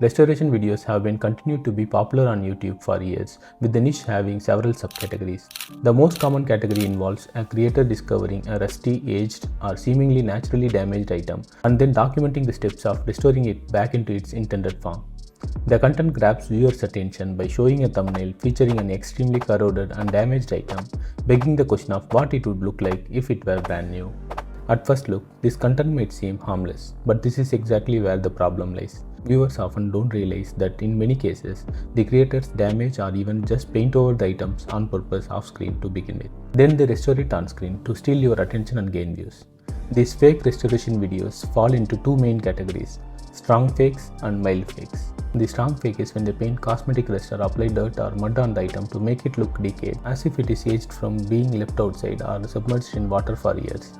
Restoration videos have been continued to be popular on YouTube for years, with the niche having several subcategories. The most common category involves a creator discovering a rusty, aged, or seemingly naturally damaged item and then documenting the steps of restoring it back into its intended form. The content grabs viewers' attention by showing a thumbnail featuring an extremely corroded and damaged item, begging the question of what it would look like if it were brand new. At first look, this content might seem harmless, but this is exactly where the problem lies. Viewers often don't realize that in many cases, the creators damage or even just paint over the items on purpose off screen to begin with. Then they restore it on screen to steal your attention and gain views. These fake restoration videos fall into two main categories: strong fakes and mild fakes. The strong fake is when they paint cosmetic rust or apply dirt or mud on the item to make it look decayed, as if it is aged from being left outside or submerged in water for years.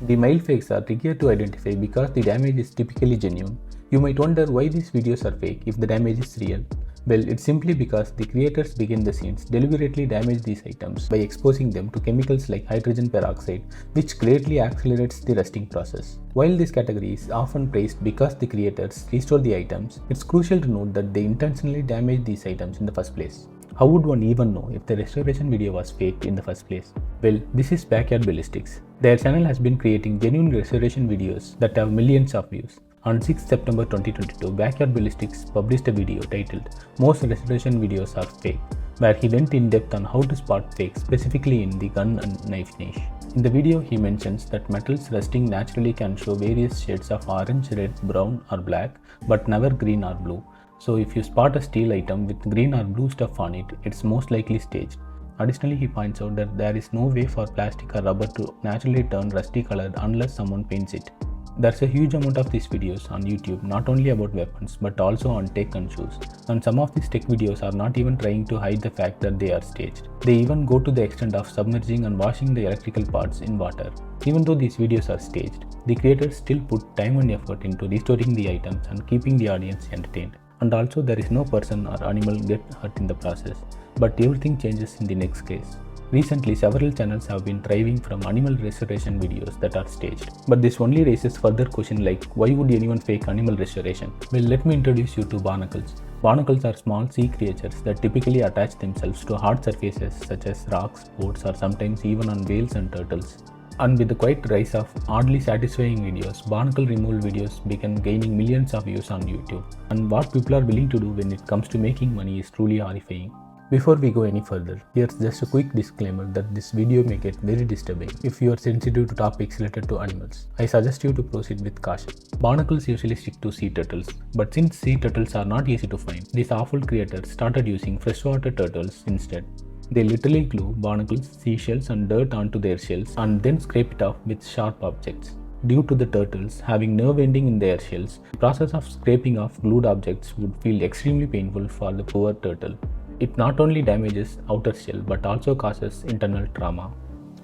The mild fakes are trickier to identify because the damage is typically genuine. You might wonder why these videos are fake if the damage is real. Well, it's simply because the creators behind the scenes deliberately damage these items by exposing them to chemicals like hydrogen peroxide, which greatly accelerates the rusting process. While this category is often praised because the creators restore the items, it's crucial to note that they intentionally damage these items in the first place. How would one even know if the restoration video was fake in the first place? Well, this is Backyard Ballistics. Their channel has been creating genuine restoration videos that have millions of views. On 6 September 2022, Backyard Ballistics published a video titled "Most Restoration Videos Are Fake," where he went in depth on how to spot fakes specifically in the gun and knife niche. In the video, he mentions that metals rusting naturally can show various shades of orange, red, brown, or black, but never green or blue. So if you spot a steel item with green or blue stuff on it, it's most likely staged. Additionally, he points out that there is no way for plastic or rubber to naturally turn rusty colored unless someone paints it. There's a huge amount of these videos on YouTube, not only about weapons but also on tech and shoes. And some of these tech videos are not even trying to hide the fact that they are staged. They even go to the extent of submerging and washing the electrical parts in water. Even though these videos are staged, the creators still put time and effort into restoring the items and keeping the audience entertained. And also, there is no person or animal get hurt in the process. But everything changes in the next case. Recently, several channels have been thriving from animal restoration videos that are staged. But this only raises further questions like, why would anyone fake animal restoration? Well, let me introduce you to barnacles. Barnacles are small sea creatures that typically attach themselves to hard surfaces such as rocks, boats, or sometimes even on whales and turtles. And with the quick rise of oddly satisfying videos, barnacle removal videos began gaining millions of views on YouTube. And what people are willing to do when it comes to making money is truly horrifying. Before we go any further, here's just a quick disclaimer that this video may get very disturbing if you are sensitive to topics related to animals. I suggest you to proceed with caution. Barnacles usually stick to sea turtles, but since sea turtles are not easy to find, these awful creators started using freshwater turtles instead. They literally glue barnacles, seashells, and dirt onto their shells and then scrape it off with sharp objects. Due to the turtles having nerve ending in their shells, the process of scraping off glued objects would feel extremely painful for the poor turtle. It not only damages outer shell but also causes internal trauma.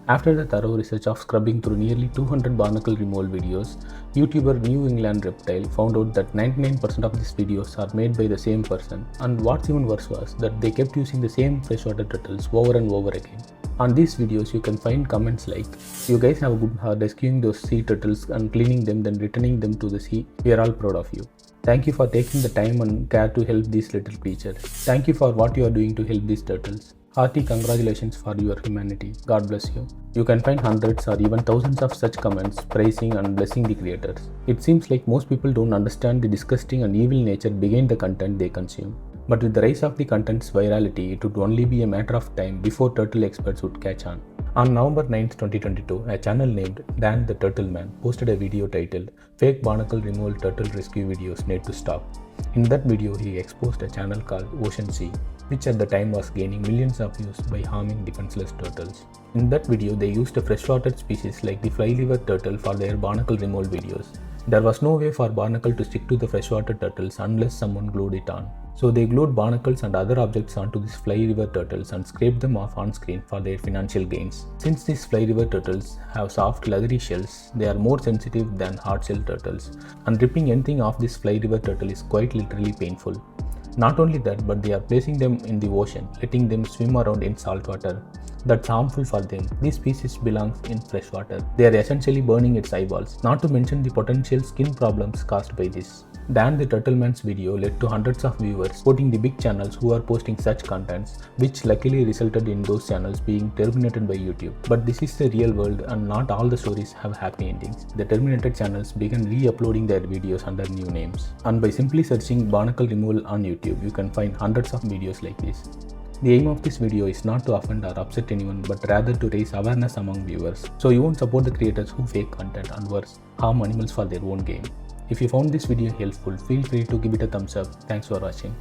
After the thorough research of scrubbing through nearly 200 barnacle removal videos, YouTuber New England Reptile found out that 99% of these videos are made by the same person, and what's even worse was that they kept using the same freshwater turtles over and over again. On these videos, you can find comments like, "You guys have a good heart rescuing those sea turtles and cleaning them, then returning them to the sea. We are all proud of you. Thank you for taking the time and care to help these little creatures. Thank you for what you are doing to help these turtles. Hearty congratulations for your humanity. God bless you." You can find hundreds or even thousands of such comments praising and blessing the creators. It seems like most people don't understand the disgusting and evil nature behind the content they consume. But with the rise of the content's virality, it would only be a matter of time before turtle experts would catch on. On November 9th, 2022, a channel named Dan the Turtle Man posted a video titled "Fake Barnacle Removal Turtle Rescue Videos Need to Stop." In that video, he exposed a channel called Ocean Sea, which at the time was gaining millions of views by harming defenseless turtles. In that video, they used a freshwater species like the fly liver turtle for their barnacle removal videos. There was no way for barnacle to stick to the freshwater turtles unless someone glued it on. So they glued barnacles and other objects onto these fly river turtles and scraped them off on screen for their financial gains. Since these fly river turtles have soft leathery shells, they are more sensitive than hard shell turtles, and ripping anything off this fly river turtle is quite literally painful. Not only that, but they are placing them in the ocean, letting them swim around in salt water. That's harmful for them. This species belongs in freshwater. They are essentially burning its eyeballs, not to mention the potential skin problems caused by this. Dan the Turtleman's video led to hundreds of viewers supporting the big channels who are posting such contents, which luckily resulted in those channels being terminated by YouTube. But this is the real world and not all the stories have happy endings. The terminated channels began re-uploading their videos under new names. And by simply searching Barnacle removal on YouTube, you can find hundreds of videos like this. The aim of this video is not to offend or upset anyone, but rather to raise awareness among viewers, so you won't support the creators who fake content and worse, harm animals for their own gain. If you found this video helpful, feel free to give it a thumbs up. Thanks for watching.